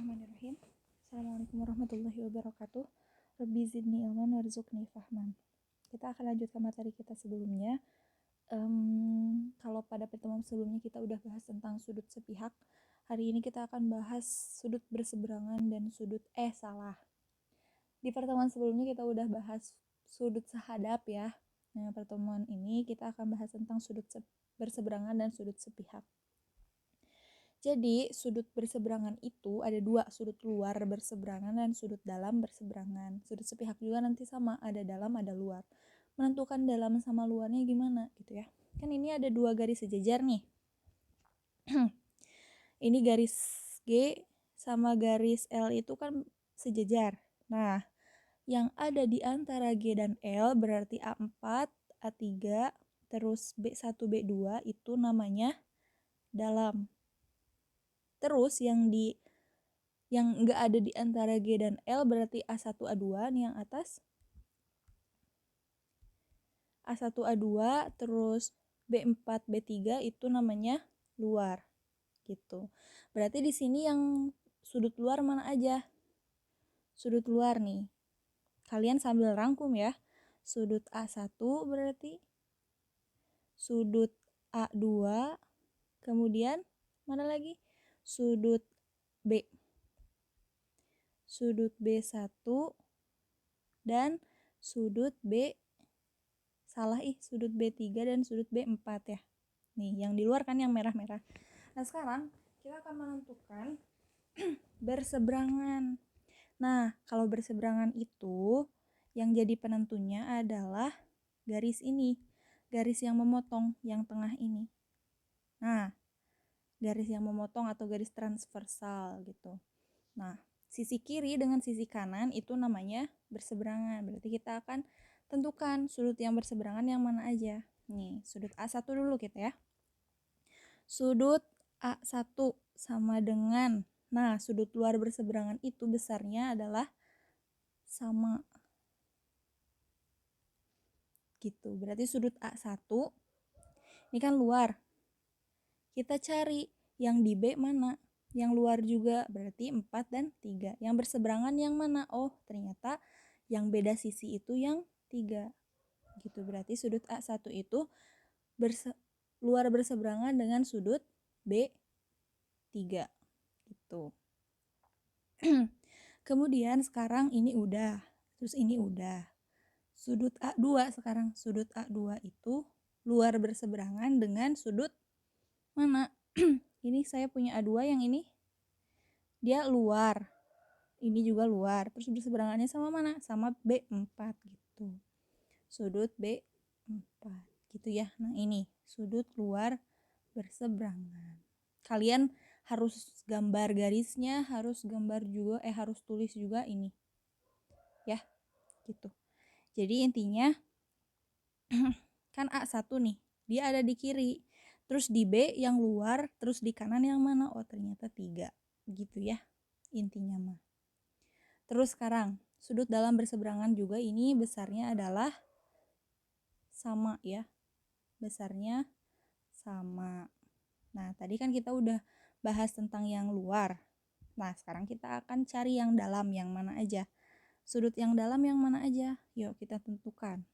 Bismillahirrahmanirrahim. Assalamualaikum warahmatullahi wabarakatuh. Rabbi zidni ilman warzuqni fahman. Kita akan lanjutkan materi kita sebelumnya. Kalau pada pertemuan sebelumnya kita udah bahas tentang sudut sepihak, hari ini kita akan bahas sudut berseberangan dan Di pertemuan sebelumnya kita udah bahas sudut sehadap ya. Nah, pertemuan ini kita akan bahas tentang sudut berseberangan dan sudut sepihak. Jadi, sudut berseberangan itu ada dua, sudut luar berseberangan dan sudut dalam berseberangan. Sudut sepihak juga nanti sama, ada dalam, ada luar. Menentukan dalam sama luarnya gimana gitu ya. Kan ini ada dua garis sejajar nih. Ini garis G sama garis L itu kan sejajar. Nah, yang ada di antara G dan L berarti A4, A3, terus B1, B2 itu namanya dalam. Terus yang enggak ada di antara G dan L berarti A1, A2 nih yang atas. A1, A2 terus B4, B3 itu namanya luar. Gitu. Berarti di sini yang sudut luar mana aja? Sudut luar nih. Kalian sambil rangkum ya. Sudut A1 berarti sudut A2, kemudian mana lagi? Sudut B. Sudut B1 dan sudut sudut B3 dan sudut B4 ya. Nih, yang di luar kan yang merah-merah. Nah, sekarang kita akan menentukan berseberangan. Nah, kalau berseberangan itu yang jadi penentunya adalah garis ini. Garis yang memotong yang tengah ini. Nah, garis yang memotong atau garis transversal gitu. Nah, sisi kiri dengan sisi kanan itu namanya berseberangan. Berarti kita akan tentukan sudut yang berseberangan yang mana aja. Nih, sudut A1 dulu kita ya. Sudut A1 sama dengan, nah sudut luar berseberangan itu besarnya adalah sama. Gitu, berarti sudut A1, ini kan luar. Kita cari yang di B mana? Yang luar juga, berarti 4 dan 3. Yang berseberangan yang mana? Oh, ternyata yang beda sisi itu yang 3. Gitu, berarti sudut A1 itu luar berseberangan dengan sudut B3. Gitu. Kemudian sekarang ini udah, terus ini udah. Sudut A2 sekarang, sudut A2 itu luar berseberangan dengan sudut mana? Ini saya punya A2 yang ini dia luar, ini juga luar, terus berseberangannya sama mana? Sama B4 gitu, sudut B4 gitu ya. Nah, ini sudut luar berseberangan. Kalian harus gambar garisnya, harus tulis juga ini ya, gitu. Jadi intinya kan A1 nih, dia ada di kiri, terus di B yang luar, terus di kanan yang mana? Oh, ternyata 3 gitu ya intinya mah. Terus sekarang sudut dalam berseberangan juga ini besarnya adalah sama ya, besarnya sama. Nah, tadi kan kita udah bahas tentang yang luar. Nah, sekarang kita akan cari yang dalam yang mana aja. Sudut yang dalam yang mana aja? Yuk kita tentukan.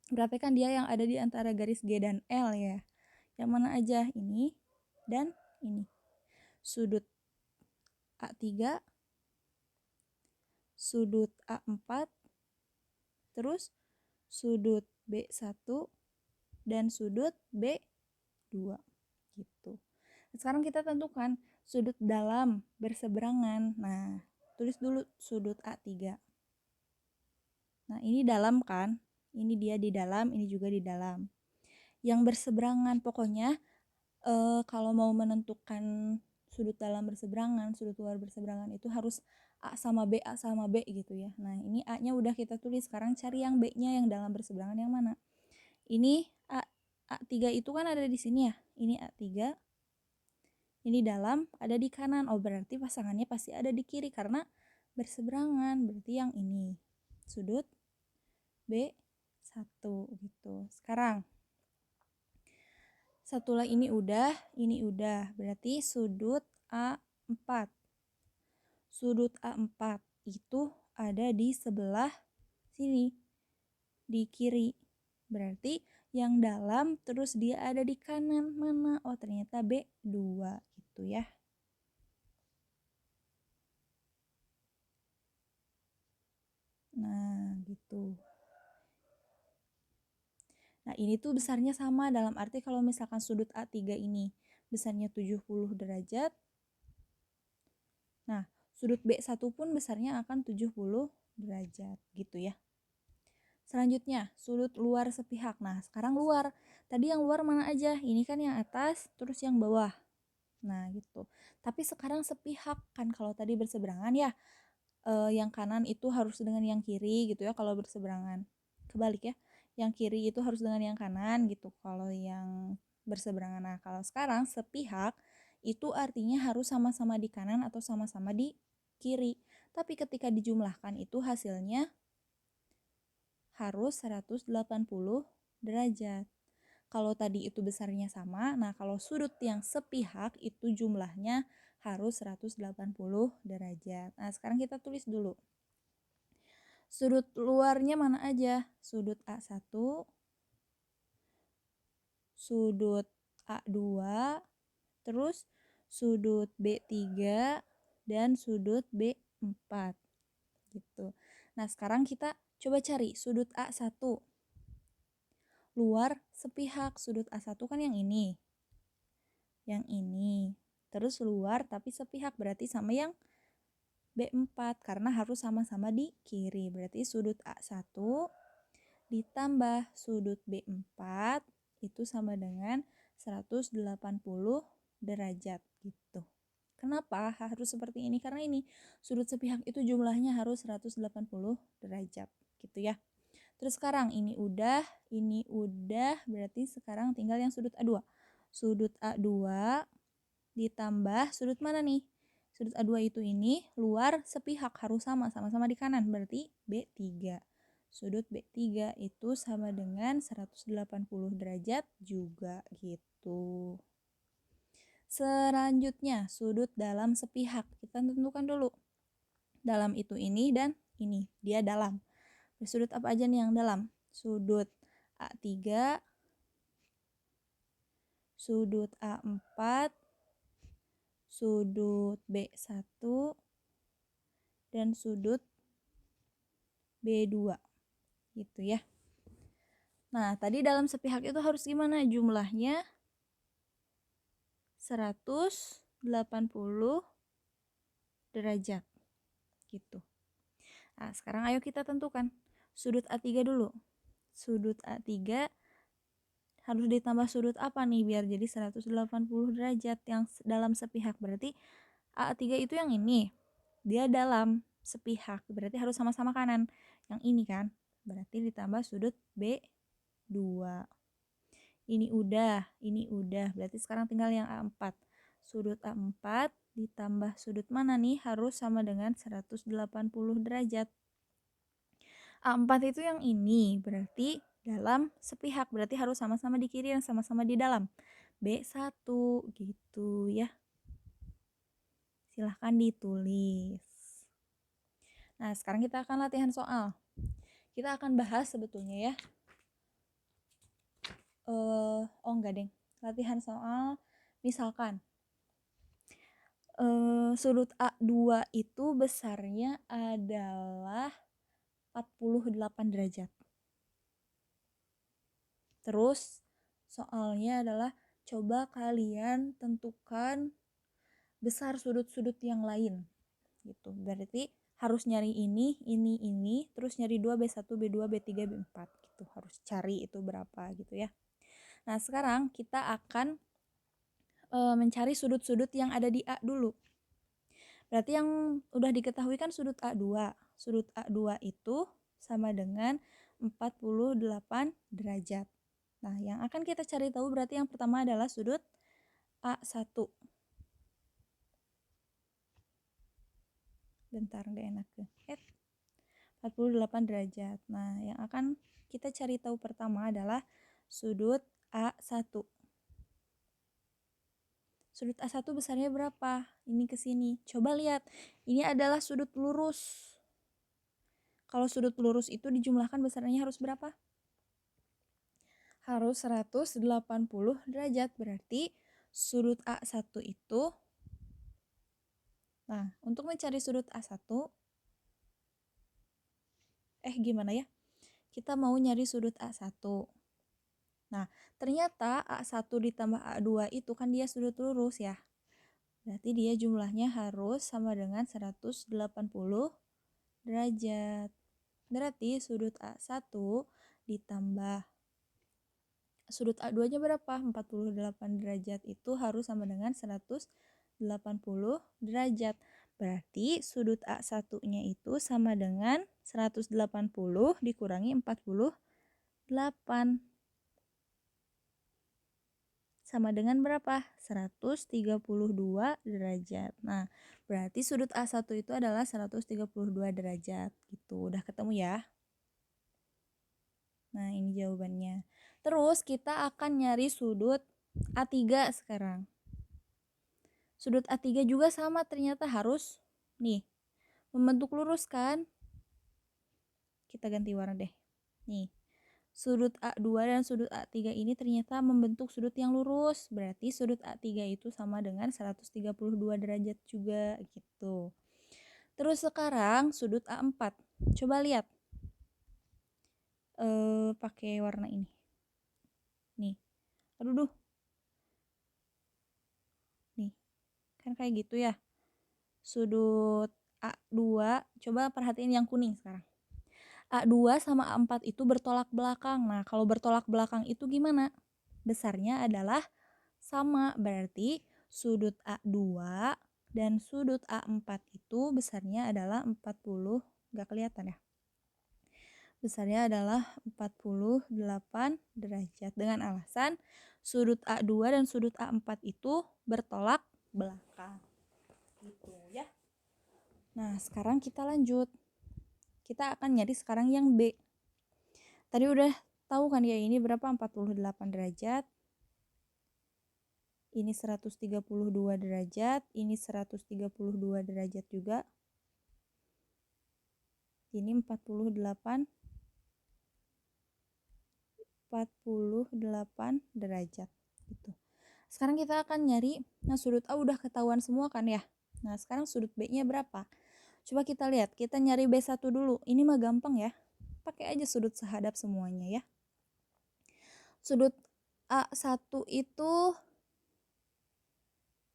Berarti kan dia yang ada di antara garis G dan L ya. Yang mana aja? Ini dan ini. Sudut A3, sudut A4, terus sudut B1 dan sudut B2 gitu. Sekarang kita tentukan sudut dalam berseberangan. Nah, tulis dulu sudut A3. Nah, ini dalam kan? Ini dia di dalam, ini juga di dalam. Yang berseberangan pokoknya kalau mau menentukan sudut dalam berseberangan, sudut luar berseberangan itu harus A sama B gitu ya. Nah, ini A-nya udah kita tulis. Sekarang cari yang B-nya yang dalam berseberangan yang mana? Ini A3 itu kan ada di sini ya. Ini A3. Ini dalam, ada di kanan. Oh, berarti pasangannya pasti ada di kiri karena berseberangan. Berarti yang ini. Sudut B1 gitu. Sekarang setelah ini udah, berarti sudut A4. sudut A4 itu ada di sebelah sini, di kiri. Berarti yang dalam terus dia ada di kanan mana? Oh, ternyata B2 gitu ya. Nah, gitu. Nah, ini tuh besarnya sama dalam arti kalau misalkan sudut A3 ini besarnya 70 derajat. Nah, sudut B1 pun besarnya akan 70 derajat gitu ya. Selanjutnya, sudut luar sepihak. Nah, sekarang luar. Tadi yang luar mana aja? Ini kan yang atas, terus yang bawah. Nah, gitu. Tapi sekarang sepihak kan kalau tadi berseberangan ya. Yang kanan itu harus dengan yang kiri gitu ya kalau berseberangan. Kebalik ya. Yang kiri itu harus dengan yang kanan gitu kalau yang berseberangan. Nah, kalau sekarang sepihak itu artinya harus sama-sama di kanan atau sama-sama di kiri. Tapi ketika dijumlahkan itu hasilnya harus 180 derajat. Kalau tadi itu besarnya sama, nah kalau sudut yang sepihak itu jumlahnya harus 180 derajat. Nah, sekarang kita tulis dulu. Sudut luarnya mana aja? Sudut A1, sudut A2, terus sudut B3, dan sudut B4. Gitu. Nah, sekarang kita coba cari sudut A1. Luar sepihak, sudut A1 kan yang ini. Yang ini. Terus luar tapi sepihak berarti sama yang B4 karena harus sama-sama di kiri. Berarti sudut A1 ditambah sudut B4 itu sama dengan 180 derajat gitu. Kenapa harus seperti ini? Karena ini sudut sepihak itu jumlahnya harus 180 derajat gitu ya. Terus sekarang ini udah, berarti sekarang tinggal yang sudut A2. Sudut A2 ditambah sudut mana nih? Sudut A2 itu ini luar sepihak harus sama-sama di kanan, berarti B3. Sudut B3 itu sama dengan 180 derajat juga gitu. Selanjutnya, sudut dalam sepihak. Kita tentukan dulu. Dalam itu ini dan ini, dia dalam. Sudut apa aja nih yang dalam? Sudut A3, sudut A4, sudut B1, dan sudut B2. Gitu ya. Nah, tadi dalam sepihak itu harus gimana? Jumlahnya 180 derajat. Gitu. Nah, sekarang ayo kita tentukan. Sudut A3 dulu. Sudut A3 harus ditambah sudut apa nih biar jadi 180 derajat yang dalam sepihak. Berarti A3 itu yang ini. Dia dalam sepihak. Berarti harus sama-sama kanan. Yang ini kan. Berarti ditambah sudut B2. Ini udah. Berarti sekarang tinggal yang A4. Sudut A4 ditambah sudut mana nih harus sama dengan 180 derajat. A4 itu yang ini, berarti dalam sepihak, berarti harus sama-sama di kiri dan sama-sama di dalam. B1 gitu ya. Silahkan ditulis. Nah, sekarang kita akan latihan soal. Kita akan bahas sebetulnya ya. Enggak deng. Latihan soal, misalkan sudut A2 itu besarnya adalah 48 derajat. Terus soalnya adalah coba kalian tentukan besar sudut-sudut yang lain gitu. Berarti harus nyari ini, terus nyari 2 B1, B2, B3, B4 gitu. Harus cari itu berapa gitu ya. Nah, sekarang kita akan mencari sudut-sudut yang ada di A dulu. Berarti yang udah diketahui kan sudut A2. Sudut A2 itu sama dengan 48 derajat. Nah, yang akan kita cari tahu berarti yang pertama adalah sudut A1. Bentar, gak enak ke. 48 derajat. Nah, yang akan kita cari tahu pertama adalah sudut A1. Sudut A1 besarnya berapa? Ini ke sini. Coba lihat. Ini adalah sudut lurus. Kalau sudut lurus itu dijumlahkan besarnya harus berapa? Harus 180 derajat. Berarti sudut A1 itu, nah untuk mencari sudut A1, gimana ya? Kita mau nyari sudut A1. Nah, ternyata A1 ditambah A2 itu kan dia sudut lurus ya. Berarti dia jumlahnya harus sama dengan 180 derajat. Berarti sudut A1 ditambah sudut A2-nya berapa? 48 derajat itu harus sama dengan 180 derajat. Berarti sudut A1-nya itu sama dengan 180 dikurangi 48. Sama dengan berapa? 132 derajat. Nah, berarti sudut A1 itu adalah 132 derajat. Gitu, udah ketemu ya? Nah, ini jawabannya. Terus kita akan nyari sudut A3 sekarang. Sudut A3 juga sama, ternyata harus nih membentuk lurus kan? Kita ganti warna deh. Nih. Sudut A2 dan sudut A3 ini ternyata membentuk sudut yang lurus. Berarti sudut A3 itu sama dengan 132 derajat juga gitu. Terus sekarang sudut A4. Coba lihat. Pakai warna ini. Nih. Aduh. Nih. Kan kayak gitu ya. Sudut A2, coba perhatiin yang kuning sekarang. A2 sama A4 itu bertolak belakang. Nah, kalau bertolak belakang itu gimana? Besarnya adalah sama, berarti sudut A2 dan sudut A4 itu besarnya adalah 40, gak kelihatan ya? Besarnya adalah 48 derajat dengan alasan sudut A2 dan sudut A4 itu bertolak belakang. Gitu ya. Nah, sekarang kita lanjut. Kita akan nyari sekarang yang B. Tadi udah tahu kan ya ini berapa? 48 derajat. Ini 132 derajat, ini 132 derajat juga. Ini 48 derajat gitu. Sekarang kita akan nyari, nah sudut A udah ketahuan semua kan ya. Nah, sekarang sudut B-nya berapa? Coba kita lihat, kita nyari B1 dulu. Ini mah gampang ya. Pakai aja sudut sehadap semuanya ya. Sudut A1 itu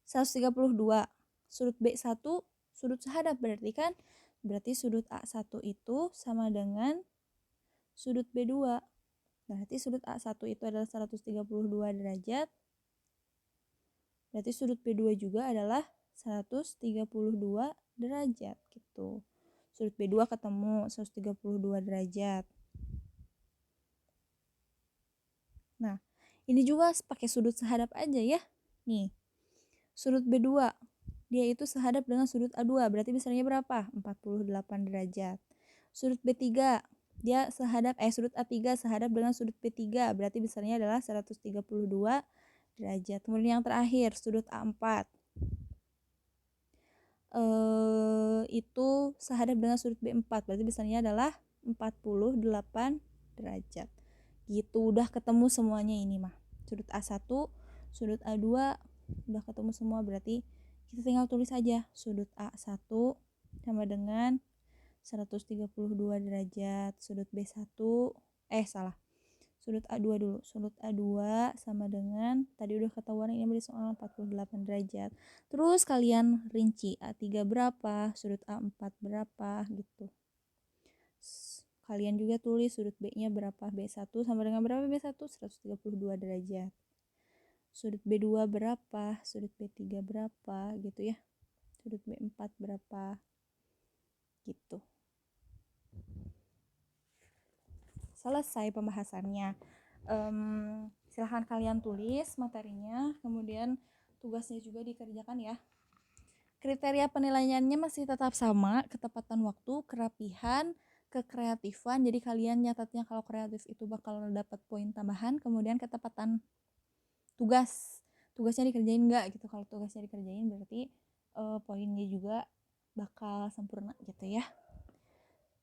132. Sudut B1 sudut sehadap berarti kan? Berarti sudut A1 itu sama dengan sudut B2. Berarti sudut A1 itu adalah 132 derajat. Berarti sudut B2 juga adalah 132 derajat gitu. Sudut B2 ketemu 132 derajat. Nah, ini juga pakai sudut sehadap aja ya. Nih. Sudut B2 dia itu sehadap dengan sudut A2, berarti besarnya berapa? 48 derajat. Sudut B3 dia sudut A3 sehadap dengan sudut B3, berarti besarnya adalah 132 derajat. Kemudian yang terakhir sudut A4 itu sehadap dengan sudut B4, berarti besarnya adalah 48 derajat. Gitu, udah ketemu semuanya ini mah. Sudut A1, sudut A2 udah ketemu semua, berarti kita tinggal tulis aja sudut A1 sama dengan 132 derajat, sudut B1 sudut A2 dulu. Sudut A2 sama dengan tadi udah ketahuan ini beri soal 48 derajat. Terus kalian rinci A3 berapa, sudut A4 berapa gitu. Kalian juga tulis sudut B-nya berapa, B1 sama dengan berapa B1? 132 derajat. Sudut B2 berapa, sudut B3 berapa gitu ya. Sudut B4 berapa gitu. Selesai pembahasannya. Silahkan kalian tulis materinya, kemudian tugasnya juga dikerjakan ya. Kriteria penilaiannya masih tetap sama, ketepatan waktu, kerapihan, kekreatifan. Jadi kalian nyatatnya kalau kreatif itu bakal dapat poin tambahan, kemudian ketepatan tugas. tugasnya dikerjain nggak gitu. Kalau tugasnya dikerjain berarti poinnya juga bakal sempurna gitu ya.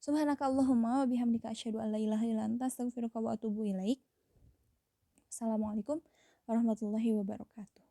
Subhanakallahumma wa bihamdika asyhadu an la ilaha illa anta astaghfiruka wa atubu ilaik. Assalamualaikum warahmatullahi wabarakatuh.